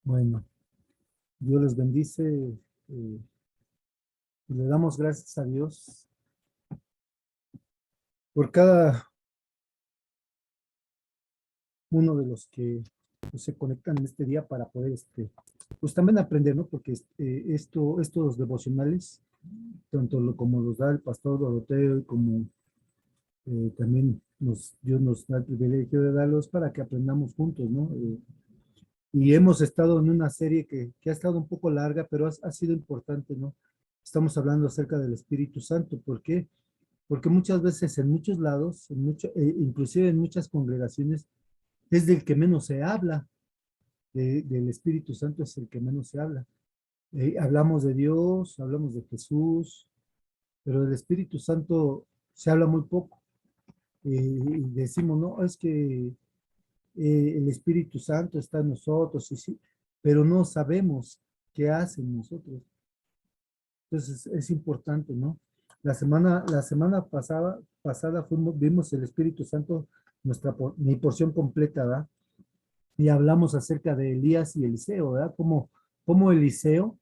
Bueno, Dios les bendice. eh, y le damos gracias a Dios por cada uno de los que pues, se conectan en este día para poder pues también aprender, ¿no? Porque estos devocionales, tanto como los da el pastor Doroteo, como también Dios nos da el privilegio de darlos para que aprendamos juntos, ¿no? Y hemos estado en una serie que ha estado un poco larga, pero ha sido importante, ¿no? Estamos hablando acerca del Espíritu Santo. ¿Por qué? Porque muchas veces en muchos lados, inclusive en muchas congregaciones, es del que menos se habla, del Espíritu Santo es el que menos se habla. Hablamos de Dios, hablamos de Jesús, pero del Espíritu Santo se habla muy poco. Y decimos, no, es que el Espíritu Santo está en nosotros, y sí, pero no sabemos qué hace en nosotros. Entonces es importante, ¿no? La semana pasada vimos el Espíritu Santo, mi porción completa, ¿verdad? Y hablamos acerca de Elías y Eliseo, ¿verdad? Como Eliseo,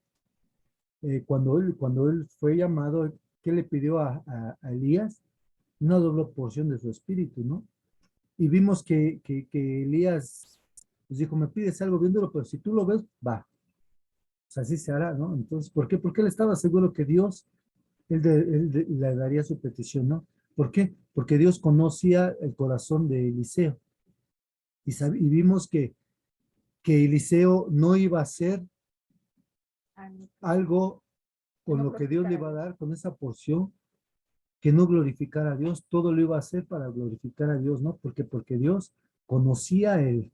cuando él fue llamado, ¿qué le pidió a Elías? Una doble porción de su espíritu, ¿no? Y vimos que Elías pues dijo, me pides algo bien duro, pero si tú lo ves, va. Pues así se hará, ¿no? Entonces, ¿por qué? Porque él estaba seguro que Dios, le daría su petición, ¿no? ¿Por qué? Porque Dios conocía el corazón de Eliseo. Y vimos que Eliseo no iba a hacer algo con lo que Dios le iba a dar, con esa porción, que no glorificara a Dios, todo lo iba a hacer para glorificar a Dios, ¿no? Porque Dios conocía el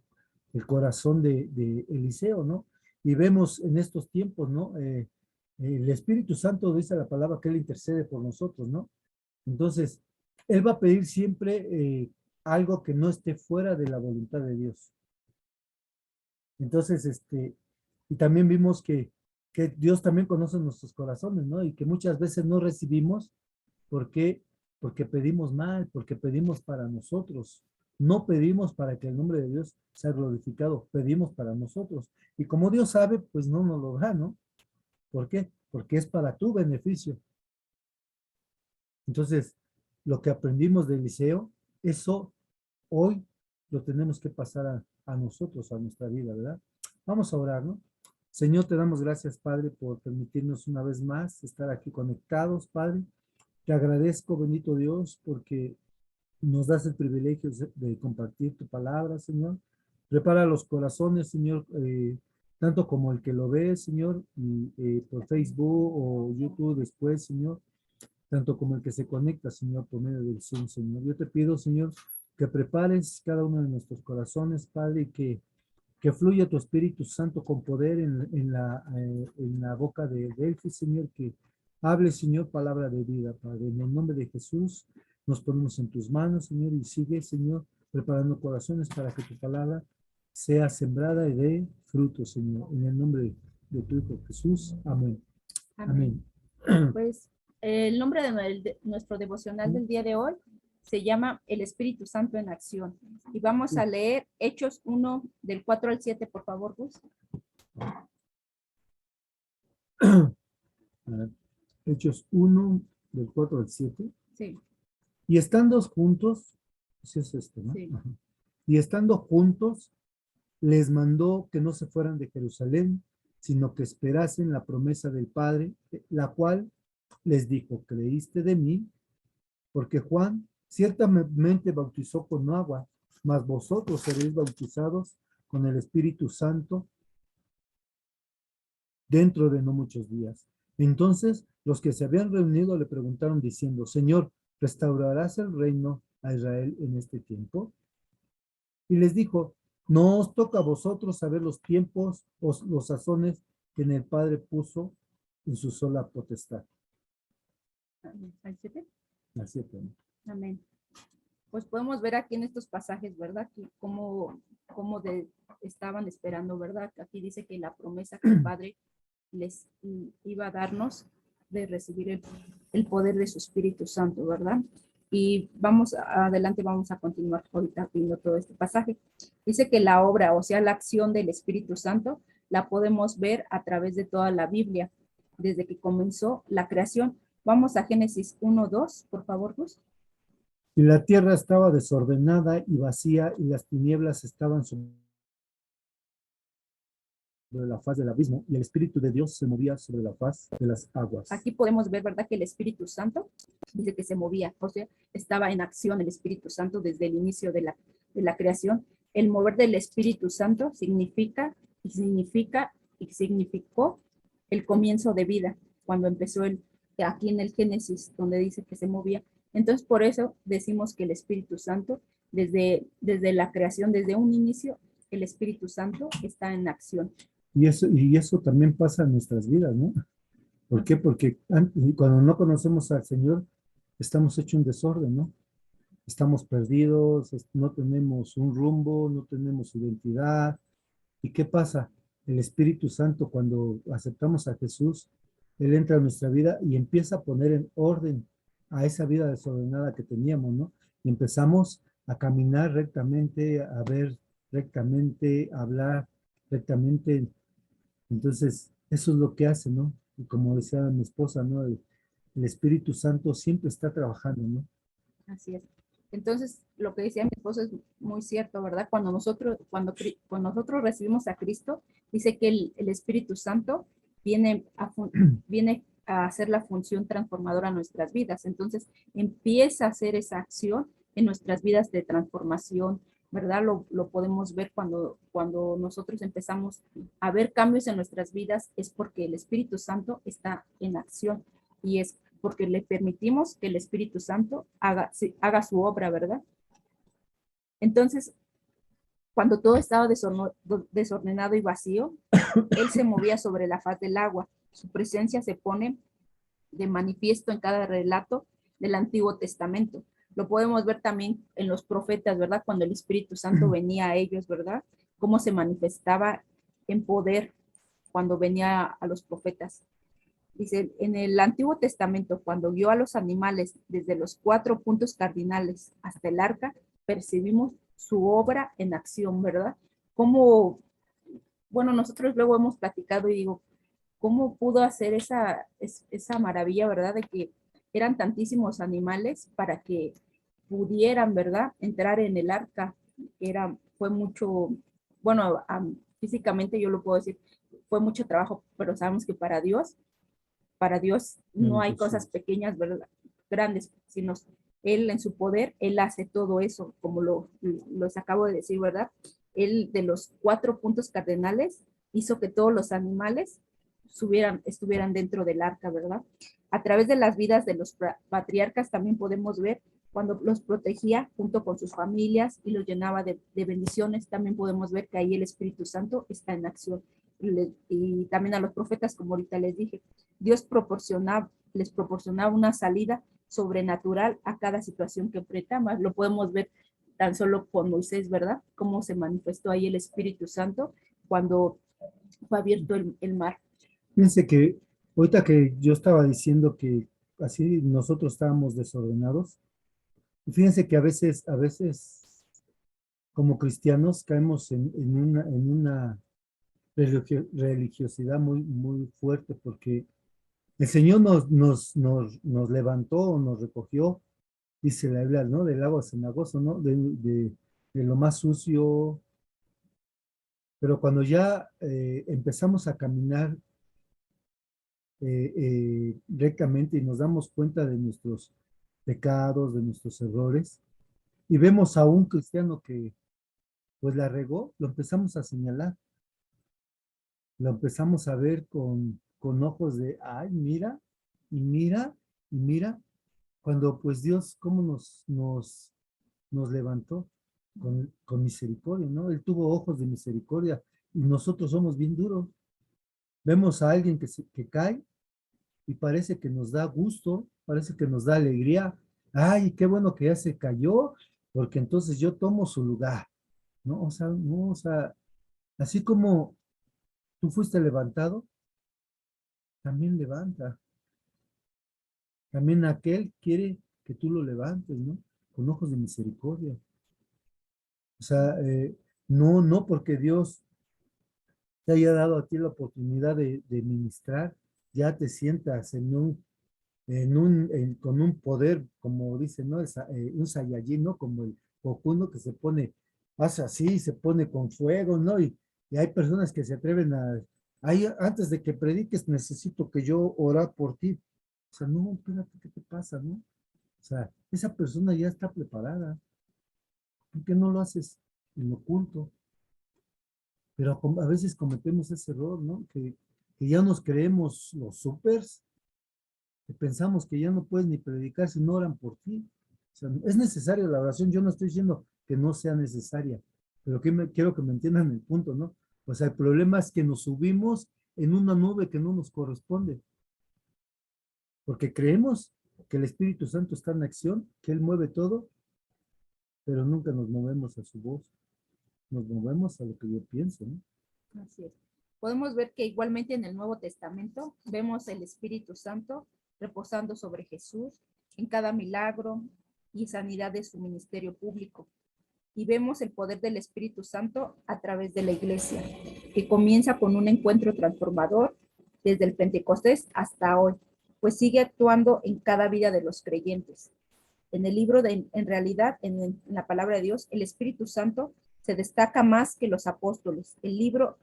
corazón de Eliseo, ¿no? Y vemos en estos tiempos, ¿no? El Espíritu Santo dice la palabra que Él intercede por nosotros, ¿no? Entonces, Él va a pedir siempre algo que no esté fuera de la voluntad de Dios. Entonces, y también vimos que Dios también conoce nuestros corazones, ¿no? Y que muchas veces no recibimos. ¿Por qué? Porque pedimos mal, porque pedimos para nosotros. No pedimos para que el nombre de Dios sea glorificado, pedimos para nosotros. Y como Dios sabe, pues no nos lo da, ¿no? ¿Por qué? Porque es para tu beneficio. Entonces, lo que aprendimos de Eliseo, eso hoy lo tenemos que pasar a nosotros, a nuestra vida, ¿verdad? Vamos a orar, ¿no? Señor, te damos gracias, Padre, por permitirnos una vez más estar aquí conectados, Padre. Te agradezco, bendito Dios, porque nos das el privilegio de compartir tu palabra, Señor. Prepara los corazones, Señor, tanto como el que lo ve, Señor, y, por Facebook o YouTube después, Señor, tanto como el que se conecta, Señor, por medio del Zoom, Señor. Yo te pido, Señor, que prepares cada uno de nuestros corazones, Padre, y que fluya tu Espíritu Santo con poder en la boca de él, Señor, que hable, Señor, palabra de vida, Padre. En el nombre de Jesús, nos ponemos en tus manos, Señor, y sigue, Señor, preparando corazones para que tu palabra sea sembrada y dé fruto, Señor. En el nombre de tu Hijo Jesús. Amén. Amén. Pues el nombre de nuestro devocional del día de hoy se llama El Espíritu Santo en Acción. Y vamos a leer Hechos 1 del 4 al 7, por favor, Gus. Hechos 1, del 4 al 7. Sí. Y estando juntos, sí es ¿no? Sí. Ajá. Y estando juntos, les mandó que no se fueran de Jerusalén, sino que esperasen la promesa del Padre, la cual les dijo, ¿creíste de mí? Porque Juan ciertamente bautizó con agua, mas vosotros seréis bautizados con el Espíritu Santo dentro de no muchos días. Entonces, los que se habían reunido le preguntaron diciendo, Señor, ¿restaurarás el reino a Israel en este tiempo? Y les dijo, no os toca a vosotros saber los tiempos o los sazones que en el Padre puso en su sola potestad. ¿Al 7? La 7. Amén. Pues podemos ver aquí en estos pasajes, ¿verdad? Que cómo estaban esperando, ¿verdad? Aquí dice que la promesa que el Padre les iba a darnos de recibir el poder de su Espíritu Santo, ¿verdad? Y adelante vamos a continuar ahorita viendo todo este pasaje. Dice que la obra, o sea, la acción del Espíritu Santo, la podemos ver a través de toda la Biblia, desde que comenzó la creación. Vamos a Génesis 1:2, por favor, Gus. Y la tierra estaba desordenada y vacía, y las tinieblas estaban sobre la faz del abismo, y el Espíritu de Dios se movía sobre la faz de las aguas. Aquí podemos ver, ¿verdad?, que el Espíritu Santo dice que se movía, o sea, estaba en acción el Espíritu Santo desde el inicio de la creación. El mover del Espíritu Santo significó el comienzo de vida, cuando empezó aquí en el Génesis, donde dice que se movía. Entonces, por eso decimos que el Espíritu Santo, desde la creación, desde un inicio, el Espíritu Santo está en acción. Y eso también pasa en nuestras vidas, ¿no? ¿Por qué? Porque cuando no conocemos al Señor, estamos hechos un desorden, ¿no? Estamos perdidos, no tenemos un rumbo, no tenemos identidad. ¿Y qué pasa? El Espíritu Santo, cuando aceptamos a Jesús, Él entra en nuestra vida y empieza a poner en orden a esa vida desordenada que teníamos, ¿no? Y empezamos a caminar rectamente, a ver rectamente, a hablar rectamente. Entonces, eso es lo que hace, ¿no? Y como decía mi esposa, ¿no? El Espíritu Santo siempre está trabajando, ¿no? Así es. Entonces, lo que decía mi esposo es muy cierto, ¿verdad? Cuando nosotros recibimos a Cristo, dice que el Espíritu Santo viene a hacer la función transformadora en nuestras vidas. Entonces, empieza a hacer esa acción en nuestras vidas de transformación, ¿verdad? Lo podemos ver cuando nosotros empezamos a ver cambios en nuestras vidas, es porque el Espíritu Santo está en acción y es porque le permitimos que el Espíritu Santo haga su obra, ¿verdad? Entonces, cuando todo estaba desordenado y vacío, Él se movía sobre la faz del agua. Su presencia se pone de manifiesto en cada relato del Antiguo Testamento. Lo podemos ver también en los profetas, ¿verdad? Cuando el Espíritu Santo venía a ellos, ¿verdad? Cómo se manifestaba en poder cuando venía a los profetas. Dice, en el Antiguo Testamento, cuando vio a los animales desde los 4 puntos cardinales hasta el arca, percibimos su obra en acción, ¿verdad? Como, bueno, nosotros luego hemos platicado y digo, ¿cómo pudo hacer esa maravilla, ¿verdad? De que eran tantísimos animales para que pudieran, ¿verdad?, entrar en el arca. Fue mucho, bueno, físicamente yo lo puedo decir, fue mucho trabajo, pero sabemos que para Dios no Claro hay que sí. cosas pequeñas, ¿verdad?, grandes, sino Él en su poder, Él hace todo eso, como los acabo de decir, ¿verdad? Él de los 4 puntos cardenales hizo que todos los animales estuvieran dentro del arca, ¿verdad? A través de las vidas de los patriarcas también podemos ver cuando los protegía junto con sus familias y los llenaba de bendiciones, también podemos ver que ahí el Espíritu Santo está en acción. Y también a los profetas, como ahorita les dije, Dios les proporcionaba una salida sobrenatural a cada situación que enfrentaban. Lo podemos ver tan solo con Moisés, ¿verdad? Cómo se manifestó ahí el Espíritu Santo cuando fue abierto el mar. Fíjense que ahorita que yo estaba diciendo que así nosotros estábamos desordenados, y fíjense que a veces como cristianos caemos en una religiosidad muy fuerte porque el Señor nos levantó, nos recogió, dice la Biblia, ¿no? Del agua cenagoso, ¿no? De lo más sucio, pero cuando ya empezamos a caminar rectamente y nos damos cuenta de nuestros pecados, de nuestros errores, y vemos a un cristiano que pues la regó, lo empezamos a señalar, lo empezamos a ver con ojos de, ay, mira, y mira, y mira, cuando pues Dios, ¿cómo nos levantó? Con misericordia, ¿no? Él tuvo ojos de misericordia y nosotros somos bien duros. Vemos a alguien que cae y parece que nos da gusto, parece que nos da alegría. Ay, qué bueno que ya se cayó, porque entonces yo tomo su lugar, ¿no? O sea, no, o sea, así como tú fuiste levantado, también levanta. También aquel quiere que tú lo levantes, ¿no? Con ojos de misericordia. O sea, no porque Dios te haya dado a ti la oportunidad de ministrar, ya te sientas con un poder, como dicen, ¿no? Un Saiyajin, ¿no? Como el Goku, ¿no? Que se pone, hace así, se pone con fuego, ¿no? Y hay personas que se atreven antes de que prediques, necesito que yo ora por ti. O sea, no, espérate, ¿qué te pasa, no? O sea, esa persona ya está preparada. ¿Por qué no lo haces en oculto? Pero a veces cometemos ese error, ¿no? Que ya nos creemos los supers, que pensamos que ya no puedes ni predicar si no oran por ti. O sea, es necesaria la oración. Yo no estoy diciendo que no sea necesaria, pero quiero que me entiendan el punto, ¿no? O sea, el problema es que nos subimos en una nube que no nos corresponde, porque creemos que el Espíritu Santo está en acción, que Él mueve todo, pero nunca nos movemos a su voz, nos movemos a lo que yo pienso, ¿no? Así es. Podemos ver que igualmente en el Nuevo Testamento vemos el Espíritu Santo reposando sobre Jesús en cada milagro y sanidad de su ministerio público. Y vemos el poder del Espíritu Santo a través de la iglesia, que comienza con un encuentro transformador desde el Pentecostés hasta hoy, pues sigue actuando en cada vida de los creyentes. En el libro en realidad, en la palabra de Dios, el Espíritu Santo se destaca más que los apóstoles. El libro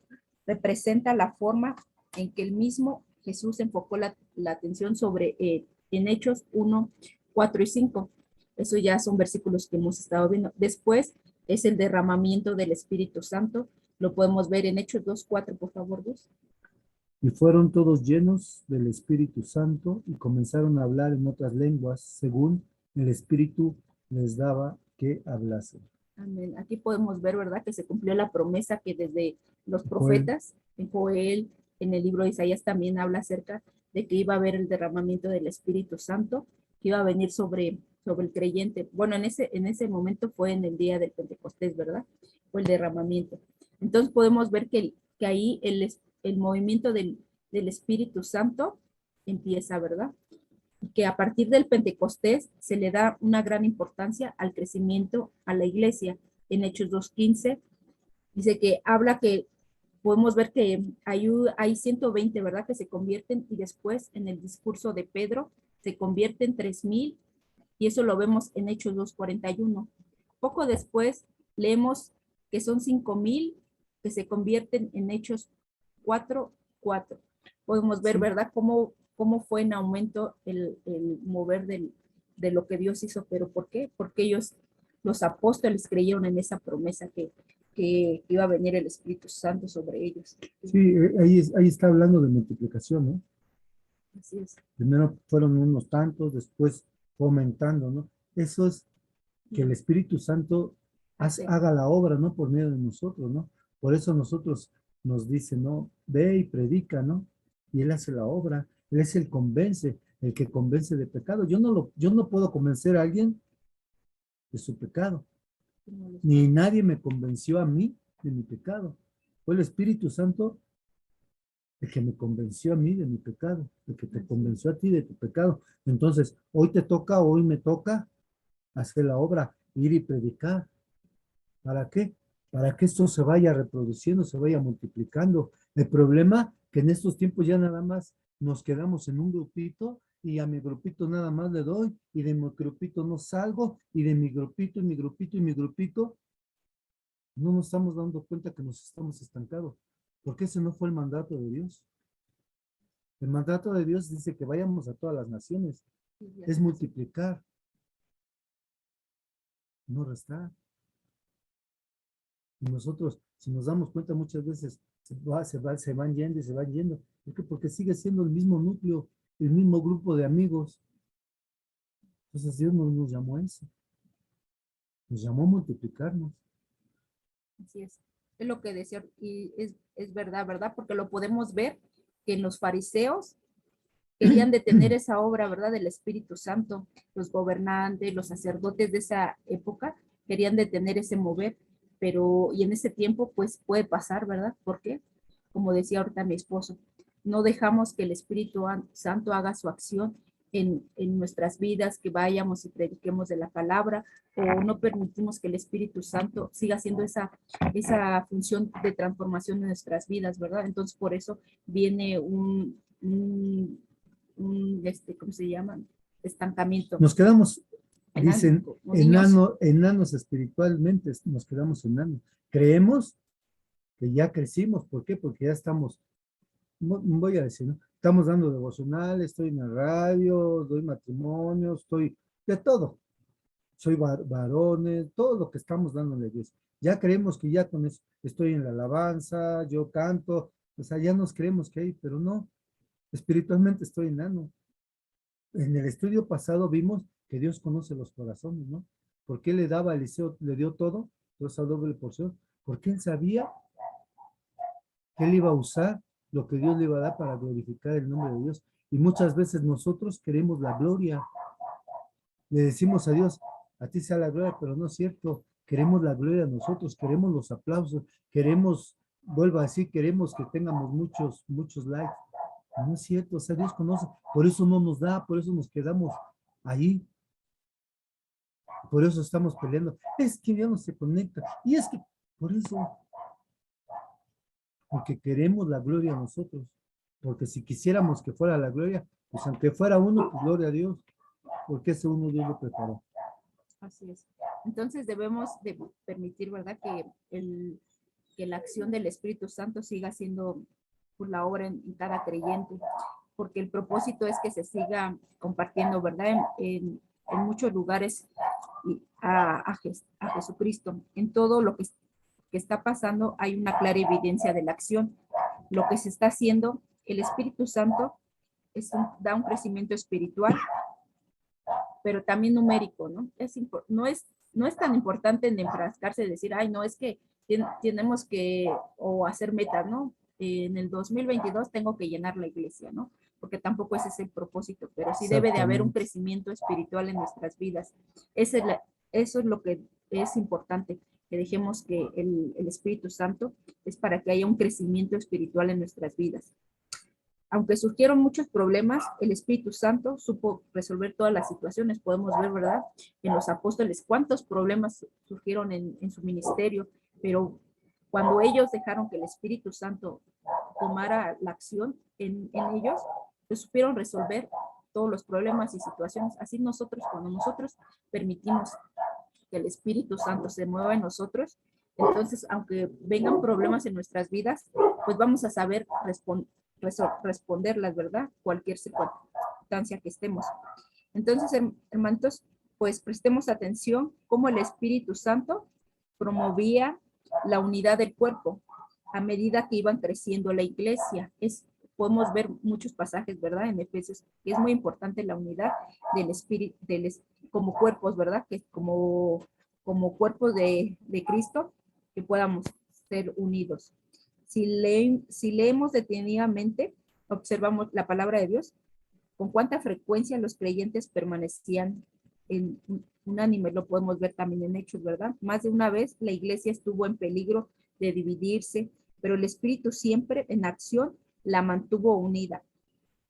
representa la forma en que el mismo Jesús enfocó la atención sobre, en Hechos 1, 4 y 5. Eso ya son versículos que hemos estado viendo. Después es el derramamiento del Espíritu Santo. Lo podemos ver en Hechos 2, 4, por favor, Gus. Y fueron todos llenos del Espíritu Santo y comenzaron a hablar en otras lenguas, según el Espíritu les daba que hablasen. Amén. Aquí podemos ver, ¿verdad?, que se cumplió la promesa que desde los Joel, profetas, en Joel, en el libro de Isaías también habla acerca de que iba a haber el derramamiento del Espíritu Santo, que iba a venir sobre el creyente. Bueno, en ese momento fue en el día del Pentecostés, ¿verdad? Fue el derramamiento. Entonces podemos ver que ahí el movimiento del Espíritu Santo empieza, ¿verdad? Que a partir del Pentecostés se le da una gran importancia al crecimiento a la iglesia. En Hechos 2:15 dice que habla que podemos ver que hay 120, ¿verdad?, que se convierten, y después en el discurso de Pedro se convierten 3,000, y eso lo vemos en Hechos 2:41. Poco después leemos que son 5,000 que se convierten en Hechos 4:4. Podemos ver, sí, ¿verdad?, cómo fue en aumento el mover de lo que Dios hizo. ¿Pero por qué? Porque ellos, los apóstoles, creyeron en esa promesa que iba a venir el Espíritu Santo sobre ellos. sí, ahí está hablando de multiplicación, ¿no? Así es. Primero fueron unos tantos, después fue aumentando, ¿no? Eso es que el Espíritu Santo Hace. haga la obra, ¿no? Por medio de nosotros, ¿no? Por eso nosotros nos dice, ¿no? Ve y predica, ¿no? Y Él hace la obra, Él es el que convence de pecado. Yo no puedo convencer a alguien de su pecado, ni nadie me convenció a mí de mi pecado. Fue el Espíritu Santo el que me convenció a mí de mi pecado, el que te convenció a ti de tu pecado. Entonces, hoy me toca hacer la obra, ir y predicar. ¿Para qué? Para que esto se vaya reproduciendo, se vaya multiplicando. El problema que en estos tiempos ya nada más nos quedamos en un grupito y a mi grupito nada más le doy y de mi grupito no salgo y de mi grupito y mi grupito y mi grupito. No nos estamos dando cuenta que nos estamos estancados, porque ese no fue el mandato de Dios. El mandato de Dios dice que vayamos a todas las naciones, es multiplicar, no restar. Y nosotros, si nos damos cuenta, muchas veces se van yendo y se van yendo. ¿Por qué? Porque sigue siendo el mismo núcleo, el mismo grupo de amigos. Entonces Dios no nos llamó a eso. Nos llamó a multiplicarnos. Así es lo que decía, y es verdad, ¿verdad? Porque lo podemos ver que en los fariseos querían detener esa obra, ¿verdad?, del Espíritu Santo. Los gobernantes, los sacerdotes de esa época querían detener ese mover, pero, y en ese tiempo, pues puede pasar, ¿verdad? ¿Por qué? Como decía ahorita mi esposo, no dejamos que el Espíritu Santo haga su acción en nuestras vidas, que vayamos y prediquemos de la palabra, o no permitimos que el Espíritu Santo siga haciendo esa función de transformación en nuestras vidas, ¿verdad? Entonces, por eso viene ¿cómo se llama? Estancamiento. Nos quedamos, dicen, Como niños. enanos espiritualmente, nos quedamos enanos. Creemos que ya crecimos. ¿Por qué? Porque ya estamos, voy a decir, ¿no? Estamos dando devocionales, estoy en la radio, doy matrimonio, estoy de todo. Soy varones, todo lo que estamos dándole a Dios. Ya creemos que ya con eso estoy en la alabanza, yo canto, o sea, ya nos creemos que hay, pero no, espiritualmente estoy enano. En el estudio pasado vimos que Dios conoce los corazones, ¿no? ¿Por qué le daba a Eliseo, le dio todo, toda esa doble porción? Porque él sabía que él iba a usar lo que Dios le iba a dar para glorificar el nombre de Dios. Y muchas veces nosotros queremos la gloria. Le decimos a Dios, a ti sea la gloria, pero no es cierto. Queremos la gloria nosotros, queremos los aplausos, queremos, vuelvo a decir, queremos que tengamos muchos likes. No es cierto, o sea, Dios conoce, por eso no nos da, por eso nos quedamos ahí, por eso estamos peleando. Es que ya no se conecta, y es que, por eso, porque queremos la gloria nosotros, porque si quisiéramos que fuera la gloria, pues aunque fuera uno, pues gloria a Dios, porque ese uno Dios lo preparó. Así es. Entonces debemos de permitir, ¿verdad? Que la acción del Espíritu Santo siga siendo pues, la obra en cada creyente, porque el propósito es que se siga compartiendo, ¿verdad? En muchos lugares a Jesucristo. En todo lo que está pasando hay una clara evidencia de la acción. Lo que se está haciendo, el Espíritu Santo da un crecimiento espiritual, pero también numérico, ¿no? No es tan importante en enfrascarse de decir, ay, no, es que tenemos que, o hacer metas, ¿no? En el 2022 tengo que llenar la iglesia, ¿no? Porque tampoco ese es el propósito, pero sí debe de haber un crecimiento espiritual en nuestras vidas. Eso es lo que es importante, que dejemos que el Espíritu Santo es para que haya un crecimiento espiritual en nuestras vidas. Aunque surgieron muchos problemas, el Espíritu Santo supo resolver todas las situaciones. Podemos ver, ¿verdad? En los apóstoles, cuántos problemas surgieron en su ministerio, pero cuando ellos dejaron que el Espíritu Santo tomara la acción en ellos, pues supieron resolver todos los problemas y situaciones. Así nosotros, cuando nosotros permitimos que el Espíritu Santo se mueva en nosotros, entonces, aunque vengan problemas en nuestras vidas, pues vamos a saber responderlas, ¿verdad? Cualquier circunstancia que estemos. Entonces, hermanitos, pues prestemos atención cómo el Espíritu Santo promovía la unidad del cuerpo a medida que iban creciendo la iglesia. Podemos ver muchos pasajes, ¿verdad? En Efesios, que es muy importante la unidad del Espíritu, como cuerpos, ¿verdad? Que como cuerpos de Cristo, que podamos ser unidos. Si leemos detenidamente, observamos la palabra de Dios, con cuánta frecuencia los creyentes permanecían en unánime, lo podemos ver también en Hechos, ¿verdad? Más de una vez la iglesia estuvo en peligro de dividirse, pero el Espíritu siempre en acción la mantuvo unida.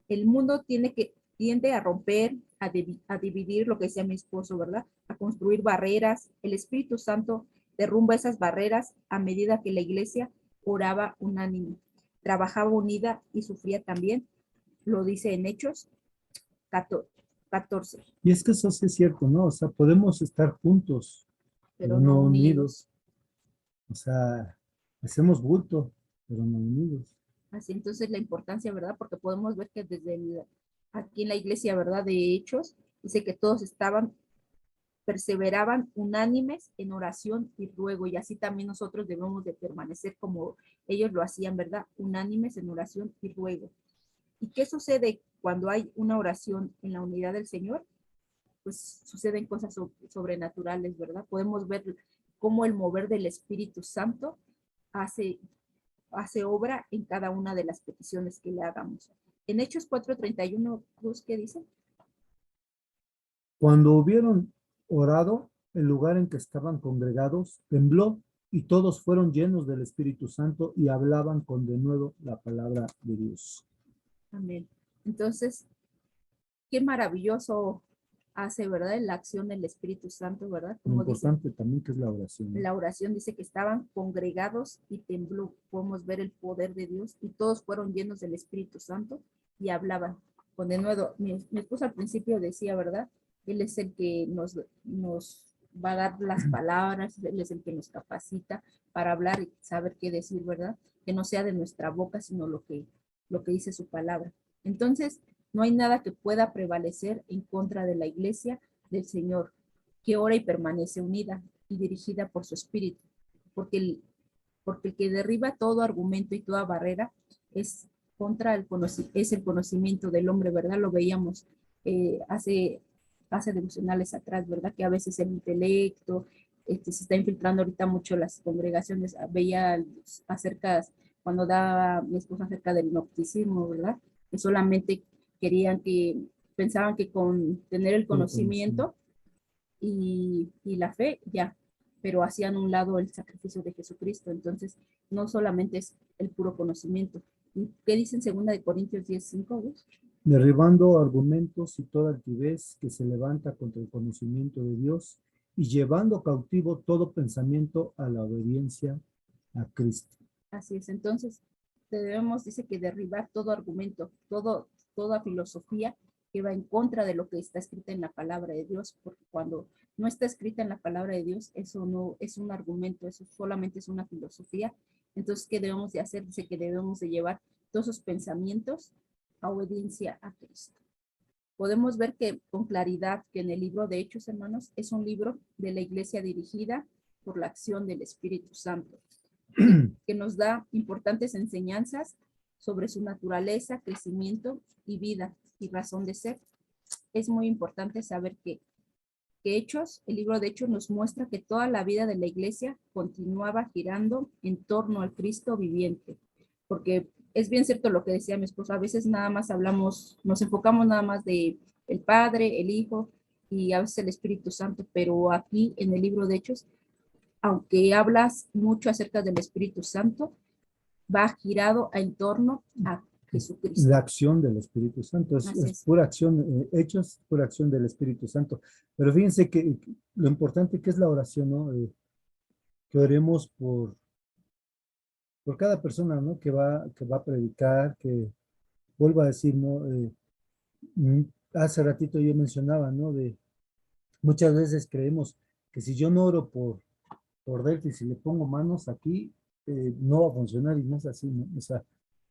El mundo tiende a romper, a dividir, lo que decía mi esposo, ¿verdad? A construir barreras. El Espíritu Santo derrumba esas barreras a medida que la iglesia oraba unánime, trabajaba unida y sufría también, lo dice en Hechos 14. Y es que eso sí es cierto, ¿no? O sea, podemos estar juntos, pero Pero no no unidos. unidos. O sea, hacemos bulto, pero no unidos. Así entonces la importancia, ¿verdad? Porque podemos ver que aquí en la iglesia, ¿verdad? De Hechos, dice que todos perseveraban unánimes en oración y ruego, y así también nosotros debemos de permanecer como ellos lo hacían, ¿verdad? Unánimes en oración y ruego. ¿Y qué sucede cuando hay una oración en la unidad del Señor? Pues suceden cosas sobrenaturales, ¿verdad? Podemos ver cómo el mover del Espíritu Santo hace obra en cada una de las peticiones que le hagamos. En Hechos 4:31, Cruz, ¿qué dice? Cuando hubieron orado, el lugar en que estaban congregados tembló y todos fueron llenos del Espíritu Santo y hablaban con denuedo la palabra de Dios. Amén. Entonces, qué maravilloso hace, ¿verdad? La acción del Espíritu Santo, ¿verdad? Lo Como dice, importante también que es la oración, ¿no? la oración dice que estaban congregados y tembló. Podemos ver el poder de Dios y todos fueron llenos del Espíritu Santo y hablaban. Con de nuevo, mi esposa al principio decía, ¿verdad? Él es el que nos va a dar las palabras, Él es el que nos capacita para hablar y saber qué decir, ¿verdad? Que no sea de nuestra boca, sino lo que dice su palabra. Entonces, no hay nada que pueda prevalecer en contra de la iglesia del Señor, que ora y permanece unida y dirigida por su espíritu, porque el que derriba todo argumento y toda barrera es es el conocimiento del hombre, ¿verdad? Lo veíamos hace devocionales atrás, ¿verdad? Que a veces el intelecto se está infiltrando ahorita mucho las congregaciones. Veía acerca, cuando daba mi esposa acerca del gnosticismo, ¿verdad? Que solamente pensaban que con tener el Puro conocimiento. conocimiento y la fe, ya, pero hacían un lado el sacrificio de Jesucristo. Entonces, no solamente es el puro conocimiento. ¿Qué dice en 2 Corintios 10:5? Derribando argumentos y toda altivez que se levanta contra el conocimiento de Dios y llevando cautivo todo pensamiento a la obediencia a Cristo. Así es. Entonces, dice que derribar todo argumento, toda filosofía que va en contra de lo que está escrita en la palabra de Dios, porque cuando no está escrita en la palabra de Dios, eso no es un argumento, eso solamente es una filosofía. Entonces, ¿qué debemos de hacer? Dice que debemos de llevar todos esos pensamientos a obediencia a Cristo. Podemos ver que con claridad que en el libro de Hechos, hermanos, es un libro de la iglesia dirigida por la acción del Espíritu Santo, que nos da importantes enseñanzas sobre su naturaleza, crecimiento y vida y razón de ser. Es muy importante saber que Hechos, el libro de Hechos nos muestra que toda la vida de la iglesia continuaba girando en torno al Cristo viviente, porque es bien cierto lo que decía mi esposo, a veces nada más nos enfocamos nada más de el Padre, el Hijo y a veces el Espíritu Santo, pero aquí en el libro de Hechos, aunque hablas mucho acerca del Espíritu Santo, va girado en torno a Jesucristo. La acción del Espíritu Santo, es pura acción, hechos, pura acción del Espíritu Santo. Pero fíjense que lo importante que es la oración, ¿no? Que oremos por cada persona, ¿no? Que va a predicar, que vuelva a decir, ¿no? Hace ratito yo mencionaba, ¿no? De muchas veces creemos que si yo no oro por Delphi, si le pongo manos aquí, no va a funcionar y no es así, ¿no? O sea,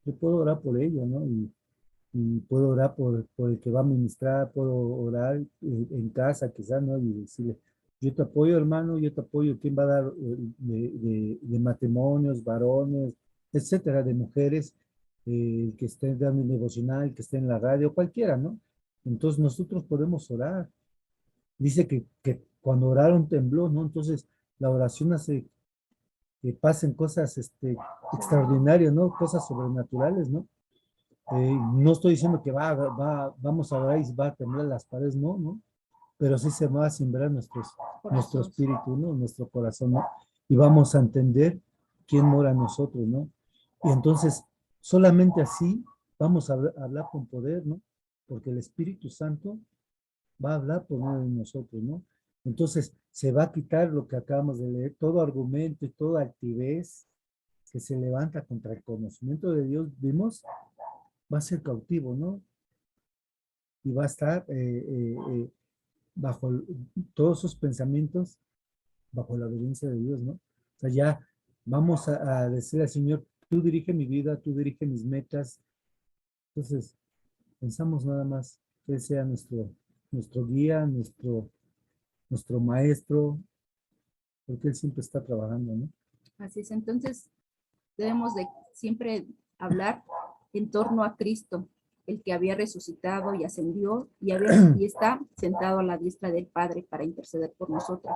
yo puedo orar por ello, ¿no? Y puedo orar por el que va a ministrar, puedo orar en casa quizás, ¿no? Y decirle, yo te apoyo hermano, yo te apoyo, ¿quién va a dar de matrimonios, varones, etcétera, de mujeres, que estén dando un devocional, que esté en la radio, cualquiera, ¿no? Entonces nosotros podemos orar. Dice que cuando oraron tembló, ¿no? Entonces la oración hace que pasen cosas extraordinarias, ¿no? Cosas sobrenaturales, ¿no? No estoy diciendo que vamos a orar y va a temblar las paredes, no, no, pero sí se va a sembrar nuestro espíritu, ¿no? Nuestro corazón, ¿no? Y vamos a entender quién mora en nosotros, ¿no? Y entonces, solamente así vamos a hablar con poder, ¿no? Porque el Espíritu Santo va a hablar por medio de nosotros, ¿no? Entonces, se va a quitar lo que acabamos de leer, todo argumento y toda altivez que se levanta contra el conocimiento de Dios, vimos, va a ser cautivo, ¿no? Y va a estar bajo todos sus pensamientos, bajo la obediencia de Dios, ¿no? O sea, ya vamos a decir al Señor, tú dirige mi vida, tú dirige mis metas. Entonces, pensamos nada más que Él sea nuestro guía, nuestro maestro, porque Él siempre está trabajando, ¿no? Así es, entonces debemos de siempre hablar en torno a Cristo, el que había resucitado y ascendió y está sentado a la diestra del Padre para interceder por nosotros.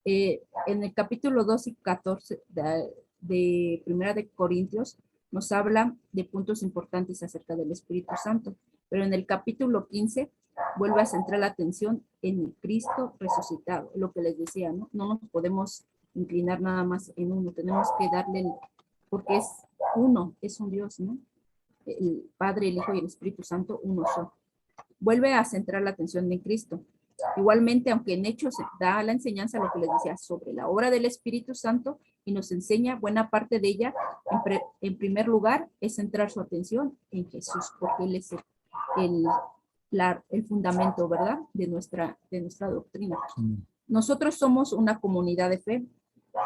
En el capítulo 2 y 14 de Primera de Corintios nos habla de puntos importantes acerca del Espíritu Santo, pero en el capítulo 15 vuelve a centrar la atención en el Cristo resucitado, lo que les decía, ¿no? No nos podemos inclinar nada más en uno, tenemos que darle, porque es uno, es un Dios, ¿no? El Padre, el Hijo y el Espíritu Santo, uno son. Vuelve a centrar la atención en Cristo. Igualmente, aunque en Hechos da la enseñanza, lo que les decía, sobre la obra del Espíritu Santo, y nos enseña buena parte de ella, en primer lugar, es centrar su atención en Jesús, porque Él es el, el fundamento, ¿verdad?, de nuestra doctrina. Nosotros somos una comunidad de fe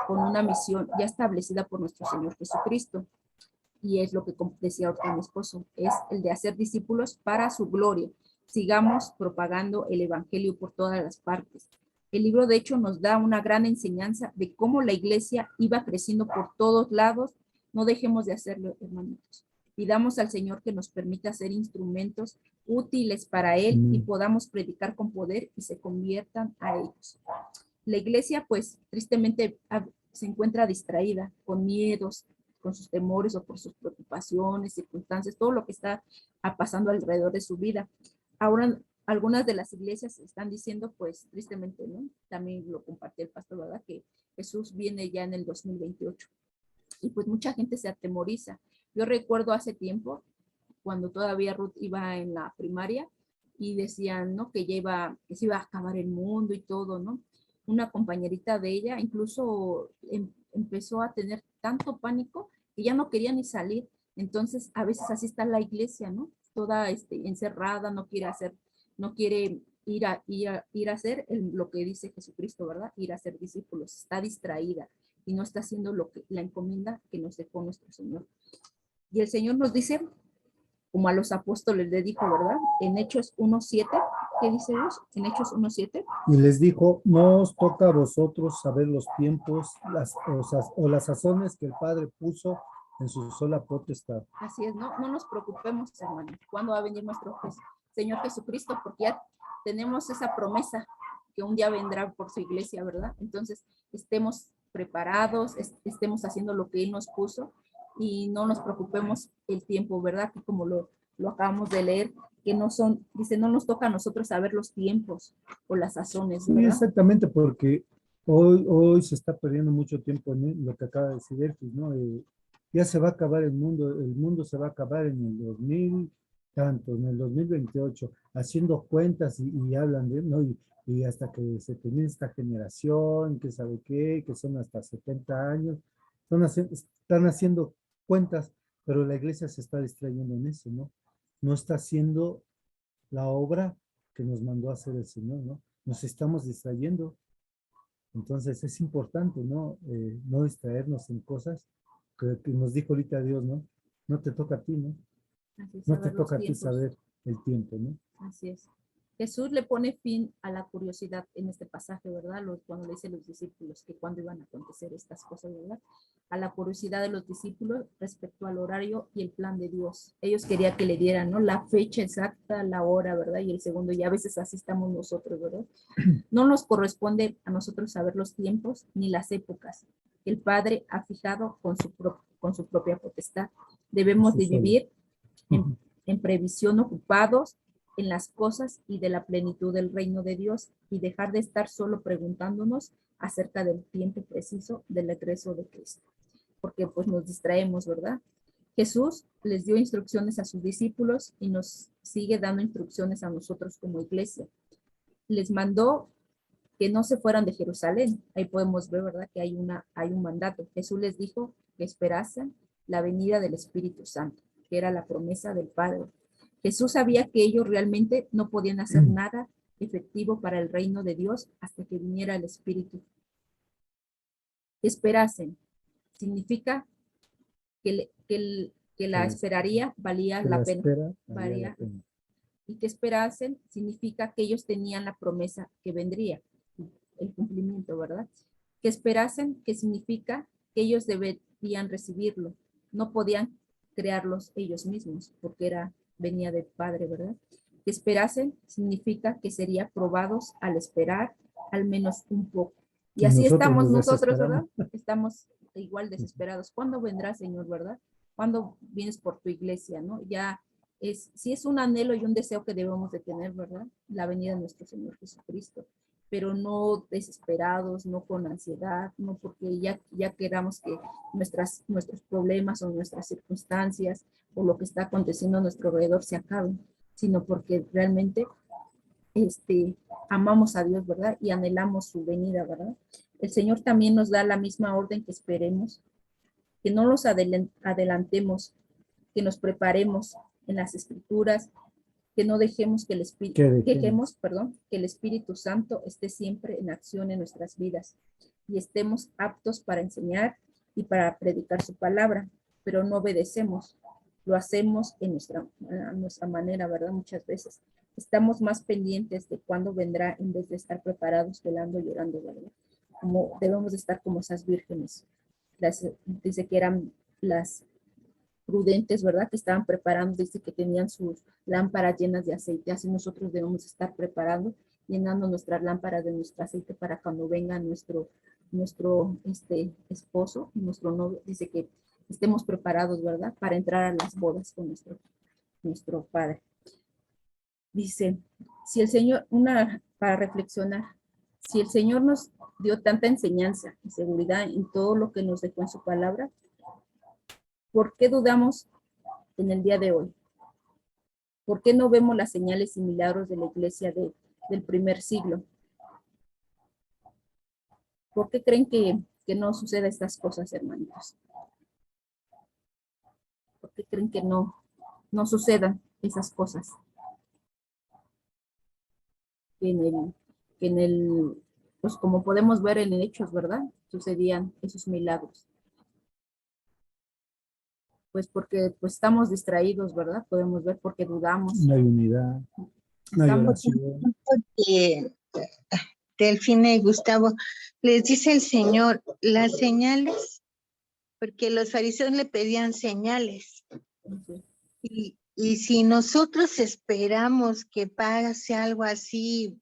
con una misión ya establecida por nuestro Señor Jesucristo. Y es lo que decía ahorita mi esposo, es el de hacer discípulos para su gloria. Sigamos propagando el evangelio por todas las partes. El libro de Hechos nos da una gran enseñanza de cómo la iglesia iba creciendo por todos lados. No dejemos de hacerlo, hermanitos. Pidamos al Señor que nos permita ser instrumentos útiles para Él y podamos predicar con poder y se conviertan a ellos. La iglesia, pues, tristemente se encuentra distraída con miedos, con sus temores o por sus preocupaciones, circunstancias, todo lo que está pasando alrededor de su vida. Ahora, algunas de las iglesias están diciendo, pues, tristemente, ¿no? También lo compartió el pastor, ¿verdad? Que Jesús viene ya en el 2028. Y pues mucha gente se atemoriza. Yo recuerdo hace tiempo, cuando todavía Ruth iba en la primaria, y decían, ¿no?, que que se iba a acabar el mundo y todo, ¿no? Una compañerita de ella incluso empezó a tener tanto pánico que ya no quería ni salir. Entonces, a veces así está la iglesia, ¿no? Toda encerrada, no quiere ir a hacer lo que dice Jesucristo, ¿verdad? Ir a ser discípulos. Está distraída y no está haciendo la encomienda que nos dejó nuestro Señor. Y el Señor nos dice, como a los apóstoles le dijo, ¿verdad? En Hechos 1:7, ¿qué dice Dios? En Hechos 1:7. Y les dijo, no os toca a vosotros saber los tiempos o las sazones que el Padre puso en su sola potestad. Así es, no nos preocupemos, hermanos, cuándo va a venir nuestro Señor Jesucristo, porque ya tenemos esa promesa que un día vendrá por su iglesia, ¿verdad? Entonces, estemos preparados, estemos haciendo lo que Él nos puso y no nos preocupemos el tiempo, ¿verdad? Que como lo acabamos de leer, que dice, no nos toca a nosotros saber los tiempos o las sazones, ¿verdad? Sí, exactamente, porque hoy se está perdiendo mucho tiempo en lo que acaba de decir Elfis, ¿no? Ya se va a acabar el mundo se va a acabar en el 2000, tanto, en el 2028, haciendo cuentas y hablan de, ¿no? Y hasta que se termine esta generación, que sabe qué, que son hasta 70 años, están haciendo cuentas, pero la iglesia se está distrayendo en eso, ¿no? No está haciendo la obra que nos mandó a hacer el Señor, ¿no? Nos estamos distrayendo. Entonces es importante, ¿no? No distraernos en cosas que nos dijo ahorita Dios, ¿no? No te toca a ti, ¿no? Así es, No te saber los toca a ti tiempos. saber el tiempo, ¿no? Así es. Jesús le pone fin a la curiosidad en este pasaje, ¿verdad? Cuando le dice a los discípulos que cuándo iban a acontecer estas cosas, ¿verdad? A la curiosidad de los discípulos respecto al horario y el plan de Dios. Ellos querían que le dieran, ¿no?, la fecha exacta, la hora, ¿verdad? Y el segundo, y a veces así estamos nosotros, ¿verdad? No nos corresponde a nosotros saber los tiempos ni las épocas. El Padre ha fijado con su propia potestad. Debemos de vivir en previsión, ocupados en las cosas y de la plenitud del reino de Dios, y dejar de estar solo preguntándonos acerca del tiempo preciso del regreso de Cristo, porque pues nos distraemos, ¿verdad? Jesús les dio instrucciones a sus discípulos y nos sigue dando instrucciones a nosotros como iglesia. Les mandó que no se fueran de Jerusalén. Ahí podemos ver, ¿verdad?, que hay un mandato. Jesús les dijo que esperasen la venida del Espíritu Santo, que era la promesa del Padre. Jesús sabía que ellos realmente no podían hacer nada efectivo para el reino de Dios hasta que viniera el Espíritu. Esperasen significa que la esperaría valía la pena. Y que esperasen significa que ellos tenían la promesa que vendría, el cumplimiento, ¿verdad? Que esperasen, que significa que ellos deberían recibirlo, no podían crearlos ellos mismos, porque venía del Padre, ¿verdad? Que esperasen significa que serían probados al esperar al menos un poco. Y así estamos nosotros, ¿verdad? Estamos igual desesperados. ¿Cuándo vendrá, Señor, verdad? ¿Cuándo vienes por tu iglesia, no? Sí es un anhelo y un deseo que debemos de tener, ¿verdad? La venida de nuestro Señor Jesucristo, pero no desesperados, no con ansiedad, no porque ya queramos que nuestros problemas o nuestras circunstancias o lo que está aconteciendo a nuestro alrededor se acaben, sino porque realmente amamos a Dios, ¿verdad? Y anhelamos su venida, ¿verdad? El Señor también nos da la misma orden que esperemos, que no los adelantemos, que nos preparemos en las escrituras, que no dejemos que Que dejemos. que el Espíritu Santo esté siempre en acción en nuestras vidas y estemos aptos para enseñar y para predicar su palabra, pero no obedecemos, lo hacemos a nuestra manera, ¿verdad? Muchas veces estamos más pendientes de cuándo vendrá en vez de estar preparados, velando, llorando, ¿verdad? Como debemos de estar como esas vírgenes. Dice que eran las prudentes, ¿verdad? Que estaban preparando, dice que tenían sus lámparas llenas de aceite. Así nosotros debemos estar preparando, llenando nuestras lámparas de nuestro aceite para cuando venga nuestro esposo, nuestro novio, dice que estemos preparados, ¿verdad? Para entrar a las bodas con nuestro Padre. Dice, si el Señor, para reflexionar, si el Señor nos dio tanta enseñanza y seguridad en todo lo que nos dejó en su palabra, ¿por qué dudamos en el día de hoy? ¿Por qué no vemos las señales y milagros de la iglesia del primer siglo? ¿Por qué creen que no suceden estas cosas, hermanitos? ¿Por qué creen que no sucedan esas cosas? Que en el, pues como podemos ver en Hechos, ¿verdad? Sucedían esos milagros. Pues porque pues estamos distraídos, ¿verdad? Podemos ver porque dudamos. No hay unidad, no hay Estamos, oración. Porque Delfina y Gustavo, les dice el Señor, las señales, porque los fariseos le pedían señales. Y si nosotros esperamos que pase algo así,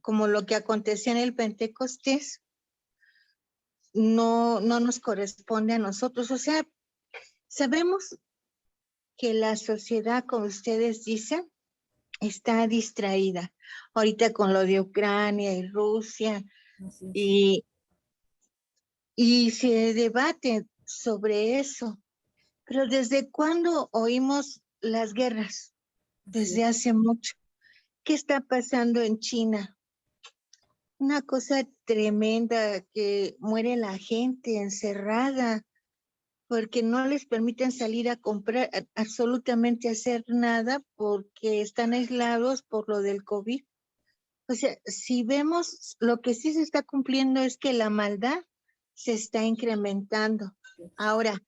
como lo que aconteció en el Pentecostés, no nos corresponde a nosotros. O sea, sabemos que la sociedad, como ustedes dicen, está distraída. Ahorita con lo de Ucrania y Rusia, y se debate sobre eso. Pero ¿desde cuándo oímos las guerras? Desde hace mucho. ¿Qué está pasando en China? Una cosa tremenda, que muere la gente encerrada porque no les permiten salir a comprar, absolutamente hacer nada, porque están aislados por lo del COVID. O sea, si vemos, lo que sí se está cumpliendo es que la maldad se está incrementando. Ahora,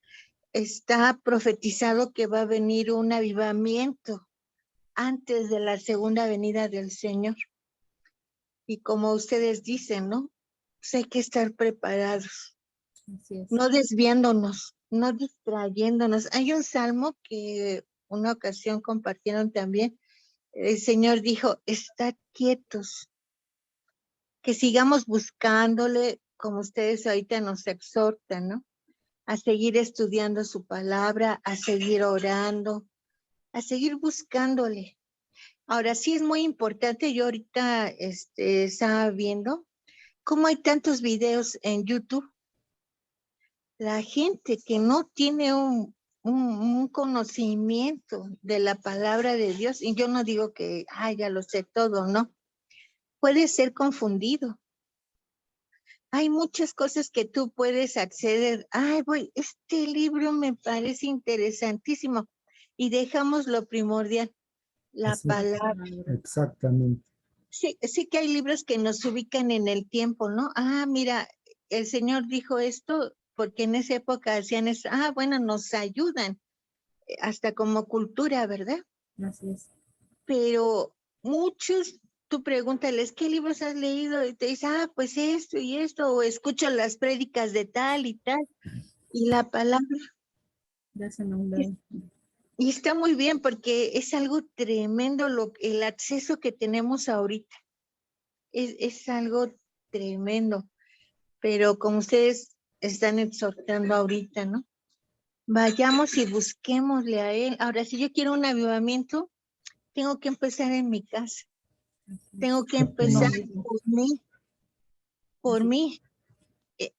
está profetizado que va a venir un avivamiento antes de la segunda venida del Señor. Y como ustedes dicen, ¿no? Pues hay que estar preparados, no desviándonos, no distrayéndonos. Hay un salmo que una ocasión compartieron también. El Señor dijo, estad quietos, que sigamos buscándole, como ustedes ahorita nos exhortan, ¿no? A seguir estudiando su palabra, a seguir orando, a seguir buscándole. Ahora sí es muy importante, yo ahorita estaba viendo cómo hay tantos videos en YouTube. La gente que no tiene un conocimiento de la palabra de Dios, y yo no digo que, ya lo sé todo, no, puede ser confundido. Hay muchas cosas que tú puedes acceder. Este libro me parece interesantísimo. Y dejamos lo primordial, la Así, palabra. exactamente. Sí, sí que hay libros que nos ubican en el tiempo, ¿no? Mira, el Señor dijo esto porque en esa época hacían eso. Bueno, nos ayudan, hasta como cultura, ¿verdad? Así es. Pero muchos, tú pregúntales, ¿qué libros has leído? Y te dicen, pues esto y esto, o escucho las prédicas de tal y tal, y la palabra. Y está muy bien porque es algo tremendo el acceso que tenemos ahorita. Es algo tremendo, pero como ustedes están exhortando ahorita, ¿no? Vayamos y busquémosle a Él. Ahora, si yo quiero un avivamiento, tengo que empezar en mi casa. Tengo que empezar por mí,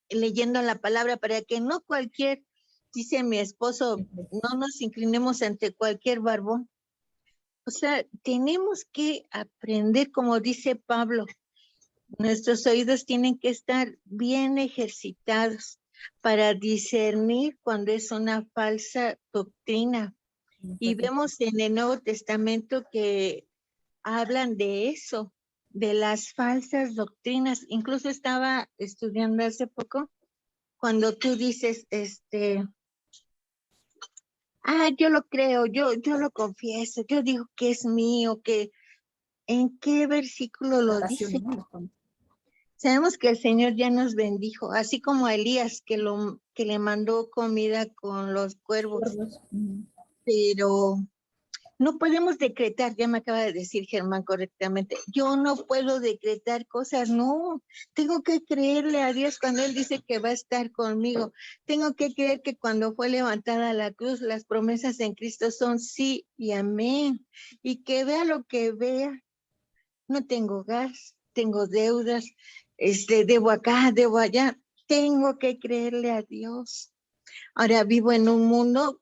leyendo la palabra, para que no dice mi esposo, no nos inclinemos ante cualquier barbón. O sea, tenemos que aprender, como dice Pablo, nuestros oídos tienen que estar bien ejercitados para discernir cuando es una falsa doctrina. Y vemos en el Nuevo Testamento que hablan de eso, de las falsas doctrinas. Incluso estaba estudiando hace poco cuando tú dices, yo lo creo, yo lo confieso, yo digo que es mío, que ¿en qué versículo lo dice? Sabemos que el Señor ya nos bendijo, así como a Elías que le mandó comida con los cuervos, pero no podemos decretar, ya me acaba de decir Germán correctamente, yo no puedo decretar cosas, no, tengo que creerle a Dios cuando Él dice que va a estar conmigo, tengo que creer que cuando fue levantada la cruz, las promesas en Cristo son sí y amén, y que vea lo que vea, no tengo gas, tengo deudas, debo acá, debo allá, tengo que creerle a Dios. Ahora vivo en un mundo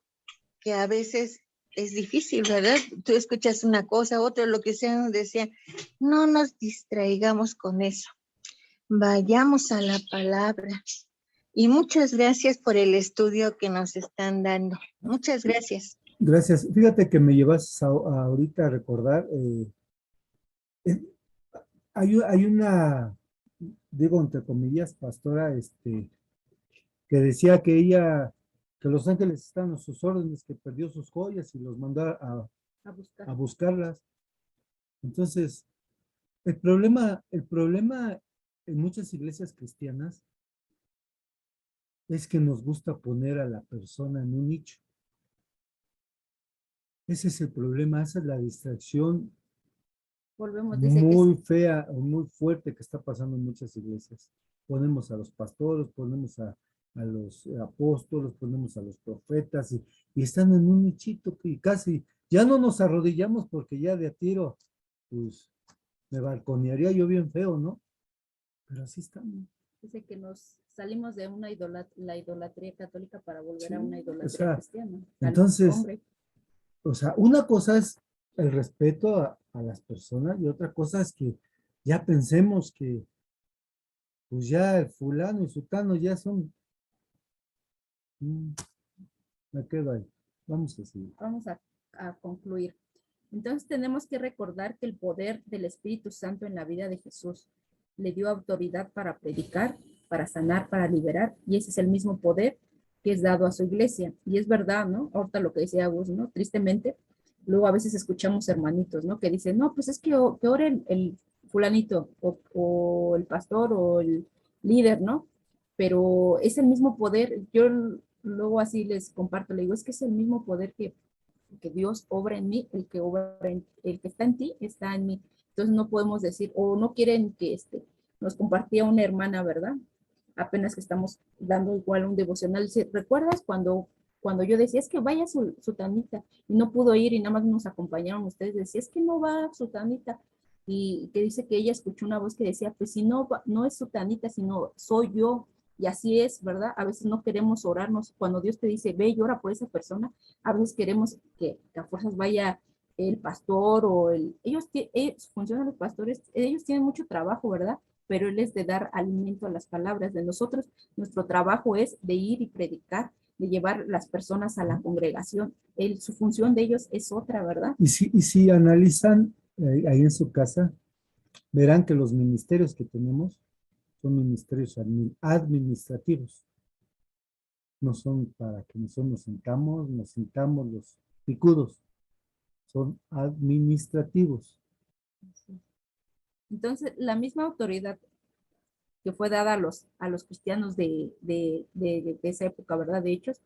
que a veces es difícil, ¿verdad? Tú escuchas una cosa, otra, lo que sea, decía, no nos distraigamos con eso. Vayamos a la palabra. Y muchas gracias por el estudio que nos están dando. Muchas gracias. Gracias. Fíjate que me llevas ahorita a recordar, eh, hay una, digo, entre comillas, pastora, que decía que que los ángeles están a sus órdenes, que perdió sus joyas y los mandó a buscarlas. Entonces, el problema en muchas iglesias cristianas es que nos gusta poner a la persona en un nicho. Ese es el problema, esa es la distracción Volvemos, dice que muy fea o muy fuerte que está pasando en muchas iglesias. Ponemos a los pastores, ponemos a los apóstoles, ponemos a los profetas y están en un nichito que casi ya no nos arrodillamos porque ya de a tiro, pues me balconearía yo bien feo, ¿no? Pero así estamos. dice que nos salimos de la idolatría católica para volver Sí, a una idolatría o sea, cristiana. entonces, o sea, una cosa es el respeto a las personas y otra cosa es que ya pensemos que pues ya el fulano y sutano ya son, mm, me quedo ahí. Vamos a seguir. Vamos a concluir. Entonces tenemos que recordar que el poder del Espíritu Santo en la vida de Jesús le dio autoridad para predicar, para sanar, para liberar, y ese es el mismo poder que es dado a su iglesia. Y es verdad, ¿no? Ahorita lo que decía Gus, ¿no? Tristemente, luego a veces escuchamos hermanitos, ¿no? Que dicen, no, pues es que ore el fulanito o el pastor o el líder, ¿no? Pero es el mismo poder. Yo luego así les comparto, le digo, es que es el mismo poder que Dios obra en mí, el que está en ti está en mí. Entonces no podemos decir, o no quieren que nos compartía una hermana, ¿verdad? Apenas que estamos dando igual un devocional. ¿Recuerdas cuando yo decía, es que vaya su tanita, y no pudo ir y nada más nos acompañaron ustedes, decía, es que no va su tanita, y que dice que ella escuchó una voz que decía, pues si no, no es su tanita, sino soy yo, y así es, ¿verdad? A veces no queremos orarnos, cuando Dios te dice, ve y ora por esa persona, a veces queremos que a fuerzas vaya el pastor o ellos funcionan los pastores, ellos tienen mucho trabajo, ¿verdad? Pero él es de dar alimento a las palabras de nosotros. Nuestro trabajo es de ir y predicar, de llevar las personas a la congregación. Su función de ellos es otra, ¿verdad? Y si analizan ahí en su casa, verán que los ministerios que tenemos son ministerios administrativos. No son para que nosotros nos sintamos los picudos. Son administrativos. Entonces, la misma autoridad que fue dada a los cristianos de esa época, ¿verdad? De Hechos,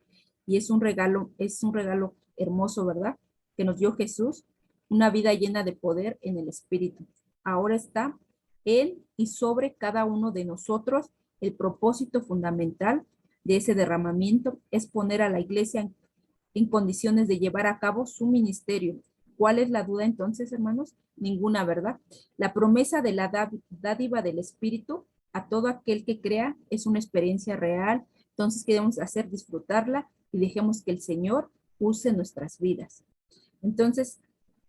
y es un regalo hermoso, ¿verdad? Que nos dio Jesús, una vida llena de poder en el Espíritu. Ahora está Él y sobre cada uno de nosotros. El propósito fundamental de ese derramamiento es poner a la iglesia en condiciones de llevar a cabo su ministerio. ¿Cuál es la duda entonces, hermanos? Ninguna, ¿verdad? La promesa de la dádiva del Espíritu a todo aquel que crea es una experiencia real. Entonces, ¿qué debemos hacer? Disfrutarla y dejemos que el Señor use nuestras vidas. Entonces,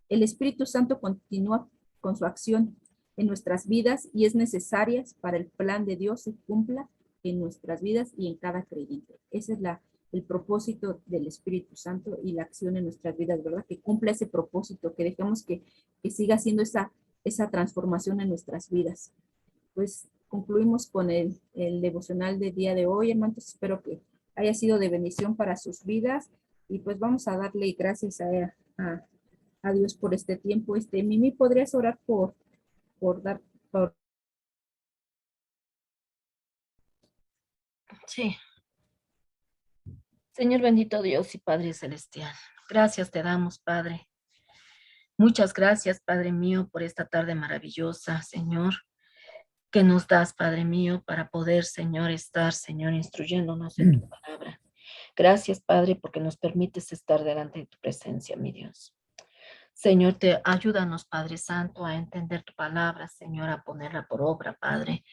El Espíritu Santo continúa con su acción en nuestras vidas y es necesaria para el plan de Dios se cumpla en nuestras vidas y en cada creyente. Ese es el propósito del Espíritu Santo y la acción en nuestras vidas, ¿verdad? Que cumpla ese propósito, que dejemos que siga haciendo esa transformación en nuestras vidas. Pues concluimos con el devocional del día de hoy, hermanos. Espero que haya sido de bendición para sus vidas y pues vamos a darle gracias a Dios por este tiempo. Mimi, ¿podrías orar por dar, por Sí. Señor bendito Dios y Padre celestial, gracias te damos, Padre. Muchas gracias, Padre mío, por esta tarde maravillosa, Señor, que nos das, Padre mío, para poder, Señor, estar, Señor, instruyéndonos en tu palabra. Gracias, Padre, porque nos permites estar delante de tu presencia, mi Dios. Señor, ayúdanos, Padre Santo, a entender tu palabra, Señor, a ponerla por obra, Padre,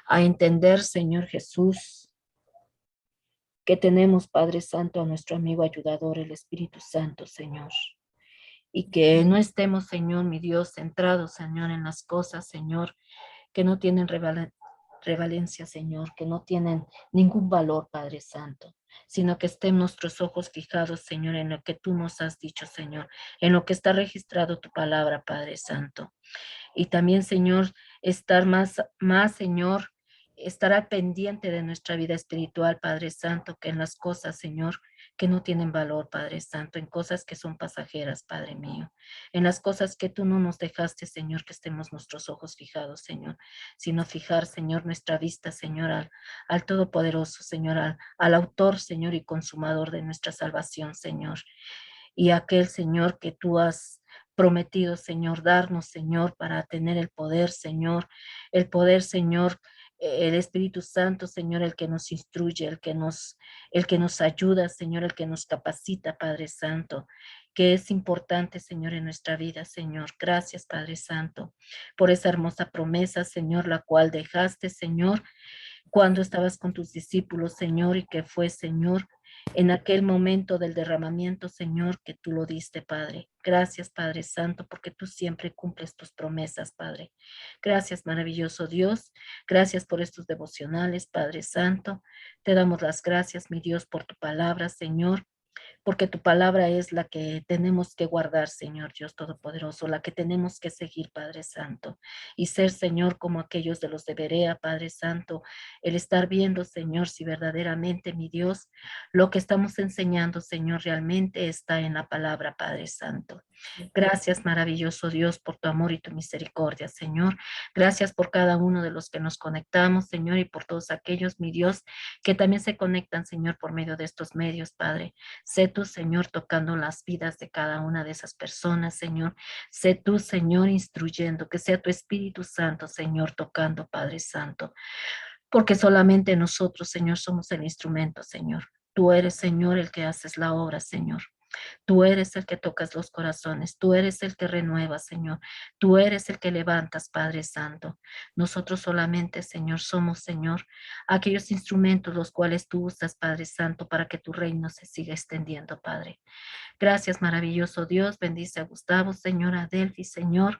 a entender, Señor Jesús, que tenemos, Padre Santo, a nuestro amigo ayudador, el Espíritu Santo, Señor. Y que no estemos, Señor, mi Dios, centrados, Señor, en las cosas, Señor, que no tienen revalencia, Señor, que no tienen ningún valor, Padre Santo, sino que estén nuestros ojos fijados, Señor, en lo que tú nos has dicho, Señor, en lo que está registrado tu palabra, Padre Santo. Y también, Señor, estar más, Señor, estar al pendiente de nuestra vida espiritual, Padre Santo, que en las cosas, Señor, que no tienen valor, Padre Santo, en cosas que son pasajeras, Padre mío, en las cosas que tú no nos dejaste, Señor, que estemos nuestros ojos fijados, Señor, sino fijar, Señor, nuestra vista, Señor, al Todopoderoso, Señor, al autor, Señor, y consumador de nuestra salvación, Señor, y aquel, Señor, que tú has prometido, Señor, darnos, Señor, para tener el poder, Señor, el Espíritu Santo, Señor, el que nos instruye, el que nos ayuda, Señor, el que nos capacita, Padre Santo, que es importante, Señor, en nuestra vida, Señor. Gracias, Padre Santo, por esa hermosa promesa, Señor, la cual dejaste, Señor, cuando estabas con tus discípulos, Señor, y que fue, Señor, en aquel momento del derramamiento, Señor, que tú lo diste, Padre. Gracias, Padre Santo, porque tú siempre cumples tus promesas, Padre. Gracias, maravilloso Dios. Gracias por estos devocionales, Padre Santo. Te damos las gracias, mi Dios, por tu palabra, Señor, porque tu palabra es la que tenemos que guardar, Señor Dios Todopoderoso, la que tenemos que seguir, Padre Santo, y ser, Señor, como aquellos de los de Berea, Padre Santo, el estar viendo, Señor, si verdaderamente, mi Dios, lo que estamos enseñando, Señor, realmente está en la palabra, Padre Santo. Gracias, maravilloso Dios, por tu amor y tu misericordia, Señor. Gracias por cada uno de los que nos conectamos, Señor, y por todos aquellos, mi Dios, que también se conectan, Señor, por medio de estos medios, Padre. Sé tú, Señor, tocando las vidas de cada una de esas personas, Señor. Sé tú, Señor, instruyendo, que sea tu Espíritu Santo, Señor, tocando, Padre Santo. Porque solamente nosotros, Señor, somos el instrumento, Señor. Tú eres, Señor, el que haces la obra, Señor. Tú eres el que tocas los corazones, tú eres el que renuevas, Señor. Tú eres el que levantas, Padre Santo. Nosotros solamente, Señor, somos, Señor, aquellos instrumentos los cuales tú usas, Padre Santo, para que tu reino se siga extendiendo, Padre. Gracias, maravilloso Dios. Bendice a Gustavo, Señor, a Delphi, Señor.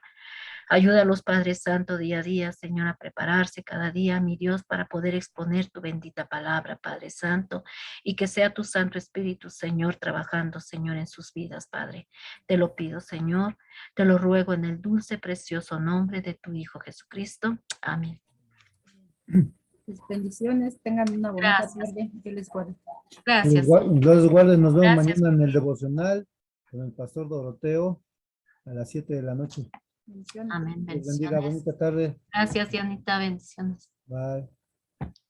Ayuda a los Padres Santos día a día, Señor, a prepararse cada día, mi Dios, para poder exponer tu bendita palabra, Padre Santo, y que sea tu Santo Espíritu, Señor, trabajando, Señor, en sus vidas, Padre. Te lo pido, Señor, te lo ruego en el dulce, precioso nombre de tu Hijo Jesucristo. Amén. Pues, bendiciones, tengan una bonita tarde, que les guarde. Gracias. Dios guarde, nos vemos Gracias. mañana en el devocional con el pastor Doroteo a las 7 de la noche. Bendiciones. Amén. Dios bendiga, Bendiciones. bonita tarde. Gracias, Dianita. Bendiciones. Bye.